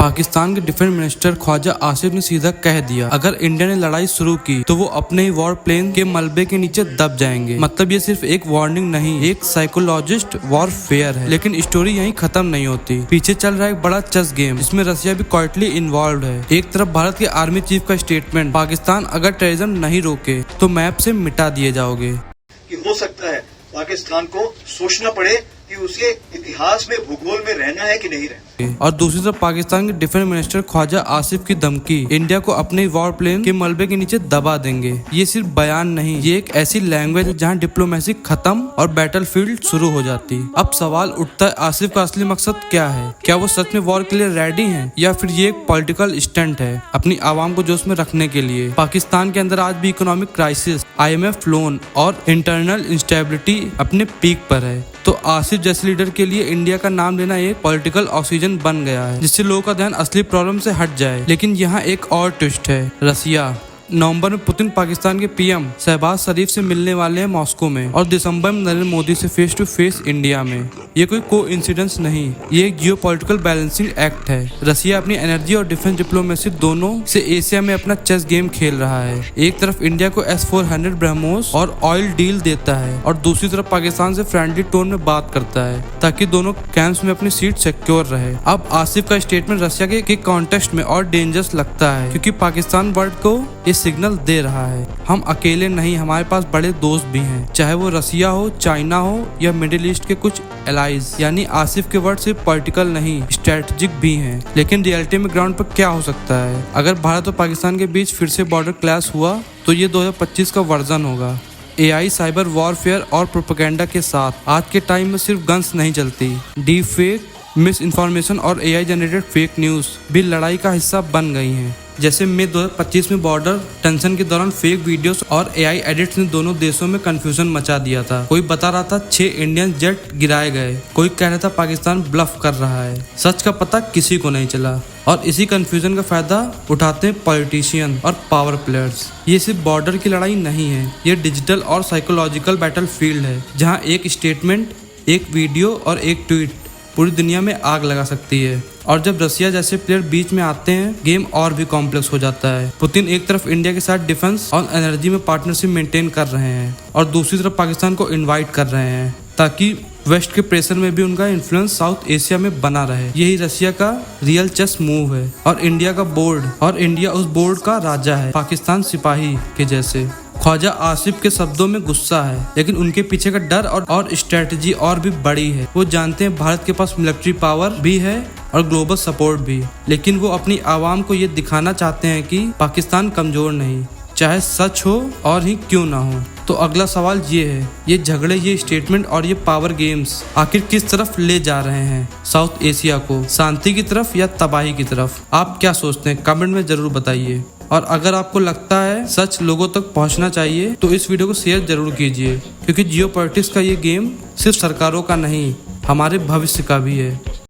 पाकिस्तान के defence minister Khwaja Asif ने सीधा कह दिया, अगर इंडिया ने लड़ाई शुरू की तो वो अपने ही वॉर प्लेन के मलबे के नीचे दब जाएंगे। मतलब ये सिर्फ एक वार्निंग नहीं, एक साइकोलॉजिस्ट वॉरफेयर है। लेकिन स्टोरी यहीं खत्म नहीं होती। पीछे चल रहा है एक बड़ा चेस गेम जिसमें रसिया भी क्वाइटली इन्वॉल्व है। एक तरफ भारत के आर्मी चीफ का स्टेटमेंट, पाकिस्तान अगर टेररिज्म नहीं रोके तो मैप से मिटा दिए जाओगे। कि हो सकता है पाकिस्तान को सोचना पड़े कि उसे इतिहास में, भूगोल में रहना है कि नहीं रहना। और दूसरी तरफ पाकिस्तान के डिफेंस मिनिस्टर ख्वाजा आसिफ की धमकी, इंडिया को अपने वॉर प्लेन के मलबे के नीचे दबा देंगे। ये सिर्फ बयान नहीं, ये एक ऐसी लैंग्वेज है जहाँ डिप्लोमेसी खत्म और बैटलफील्ड शुरू हो जाती। अब सवाल उठता है, आसिफ का असली मकसद क्या है? क्या वो सच में वॉर के लिए रेडी है या फिर ये एक पॉलिटिकल स्टंट है अपनी आवाम को जोश में रखने के लिए? पाकिस्तान के अंदर आज भी इकोनॉमिक क्राइसिस, IMF लोन और इंटरनल इंस्टेबिलिटी अपने पीक पर है। तो आसिफ जैसे लीडर के लिए इंडिया का नाम लेना एक पॉलिटिकल ऑक्सीजन बन गया है, जिससे लोगों का ध्यान असली प्रॉब्लम से हट जाए। लेकिन यहाँ एक और ट्विस्ट है, रसिया। नवंबर में पुतिन पाकिस्तान के PM शहबाज शरीफ से मिलने वाले हैं मॉस्को में, और दिसंबर में नरेंद्र मोदी से फेस टू फेस इंडिया में। ये कोई कोइंसिडेंस नहीं, ये एक जियोपॉलिटिकल बैलेंसिंग एक्ट है। रसिया अपनी एनर्जी और डिफेंस डिप्लोमेसी दोनों से एशिया में अपना चेस गेम खेल रहा है। एक तरफ इंडिया को S-400 ब्रह्मोस और ऑयल डील देता है, और दूसरी तरफ पाकिस्तान से फ्रेंडली टोन में बात करता है ताकि दोनों कैंप्स में अपनी सीट सिक्योर रहे। अब आसिफ का स्टेटमेंट रसिया के कॉन्टेक्स्ट में और डेंजरस लगता है, क्योंकि पाकिस्तान वर्ल्ड को सिग्नल दे रहा है, हम अकेले नहीं, हमारे पास बड़े दोस्त भी हैं, चाहे वो रसिया हो, चाइना हो या मिडिल ईस्ट के कुछ एलाइज। यानी आसिफ के वर्ड सिर्फ पॉलिटिकल नहीं, स्ट्रेटेजिक भी हैं। लेकिन रियलिटी में ग्राउंड पर क्या हो सकता है? अगर भारत और पाकिस्तान के बीच फिर से बॉर्डर क्लैश हुआ तो ये 2025 का वर्जन होगा। AI, साइबर वॉरफेयर और प्रोपेगेंडा के साथ। आज के टाइम में सिर्फ गन्स नहीं चलती, डीप फेक, मिस इन्फॉर्मेशन और AI जनरेटेड फेक न्यूज भी लड़ाई का हिस्सा बन गई हैं। जैसे मई 2025 में बॉर्डर टेंशन के दौरान फेक वीडियोस और AI एडिट्स ने दोनों देशों में कंफ्यूजन मचा दिया था। कोई बता रहा था 6 इंडियन जेट गिराए गए, कोई कह रहा था पाकिस्तान ब्लफ कर रहा है। सच का पता किसी को नहीं चला, और इसी कंफ्यूजन का फायदा उठाते हैं पॉलिटिशियन और पावर प्लेयर्स। ये सिर्फ बॉर्डर की लड़ाई नहीं है, ये डिजिटल और साइकोलॉजिकल बैटलफील्ड है, जहाँ एक स्टेटमेंट, एक वीडियो और एक ट्वीट पूरी दुनिया में आग लगा सकती है। और जब रसिया जैसे प्लेयर बीच में आते हैं, गेम और भी कॉम्प्लेक्स हो जाता है। पुतिन एक तरफ इंडिया के साथ डिफेंस और एनर्जी में पार्टनरशिप मेंटेन कर रहे हैं, और दूसरी तरफ पाकिस्तान को इनवाइट कर रहे हैं ताकि वेस्ट के प्रेशर में भी उनका इन्फ्लुएंस साउथ एशिया में बना रहे। यही रसिया का रियल चेस मूव है, और इंडिया का बोर्ड, और इंडिया उस बोर्ड का राजा है, पाकिस्तान सिपाही के जैसे। ख्वाजा आसिफ के शब्दों में गुस्सा है, लेकिन उनके पीछे का डर और स्ट्रेटजी और भी बड़ी है। वो जानते हैं भारत के पास मिलिट्री पावर भी है और ग्लोबल सपोर्ट भी, लेकिन वो अपनी आवाम को ये दिखाना चाहते हैं कि पाकिस्तान कमजोर नहीं, चाहे सच हो और ही क्यों ना हो। तो अगला सवाल ये है, ये झगड़े, ये स्टेटमेंट और ये पावर गेम्स आखिर किस तरफ ले जा रहे हैं साउथ एशिया को? शांति की तरफ या तबाही की तरफ? आप क्या सोचते हैं? कमेंट में जरूर बताइए। और अगर आपको लगता है सच लोगों तक पहुंचना चाहिए तो इस वीडियो को शेयर जरूर कीजिए, क्योंकि जियोपॉलिटिक्स का ये गेम सिर्फ सरकारों का नहीं, हमारे भविष्य का भी है।